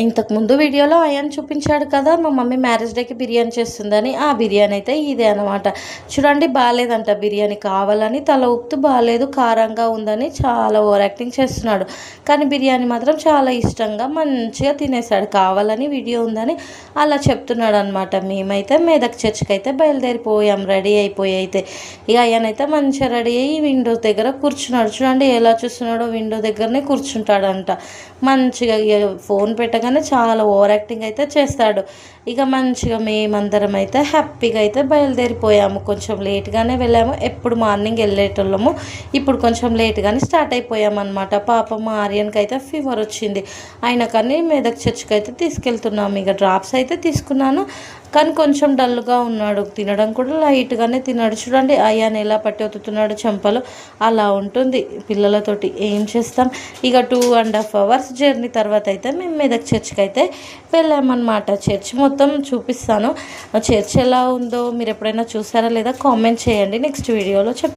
ఇంతకుముందు వీడియోలో అయాన్ చూపించాడు కదా మా మమ్మీ మ్యారేజ్ డేకి బిర్యానీ చేస్తుందని. ఆ బిర్యానీ అయితే ఇదే అనమాట. చూడండి, బాగాలేదంట బిర్యానీ. కావాలని తల ఊపుతూ బాగాలేదు, కారంగా ఉందని చాలా ఓవర్ యాక్టింగ్ చేస్తున్నాడు. కానీ బిర్యానీ మాత్రం చాలా ఇష్టంగా మంచిగా తినేసాడు. కావాలని వీడియో ఉందని అలా చెప్తున్నాడు అనమాట. మేమైతే మెదక్ చర్చికి అయితే బయలుదేరిపోయాం, రెడీ అయిపోయి. అయితే ఇక అయాన్ అయితే మంచిగా రెడీ అయ్యి విండో దగ్గర కూర్చున్నాడు. చూడండి ఎలా చూస్తున్నాడో, విండో దగ్గరనే కూర్చుంటాడంట. మంచిగా ఫోన్ పెట్టగా చాలా ఓవర్ యాక్టింగ్ అయితే చేస్తాడు. ఇక మంచిగా మేమందరం అయితే హ్యాపీగా అయితే బయలుదేరిపోయాము. కొంచెం లేట్గానే వెళ్ళాము. ఎప్పుడు మార్నింగ్ వెళ్ళేటోళ్ళము, ఇప్పుడు కొంచెం లేట్గానే స్టార్ట్ అయిపోయామన్నమాట. పాప మా ఆర్యన్కి అయితే ఫీవర్ వచ్చింది. అయినా కానీ మెదక్ చర్చికి అయితే తీసుకెళ్తున్నాము. ఇక డ్రాప్స్ అయితే తీసుకున్నాను, కానీ కొంచెం డల్గా ఉన్నాడు. తినడం కూడా లైట్గానే తిన్నాడు. చూడండి అయాన్ ఎలా పట్టి ఒత్తుతున్నాడు చెంపలు. అలా ఉంటుంది పిల్లలతోటి, ఏం చేస్తాం. ఇక 2.5 hours జర్నీ తర్వాత అయితే మేము మెదక్ చర్చికి అయితే వెళ్ళామన్నమాట. చర్చ్ మొత్తం చూపిస్తాను. చర్చ్ ఎలా ఉందో మీరు ఎప్పుడైనా చూసారా లేదా కామెంట్ చేయండి. నెక్స్ట్ వీడియోలో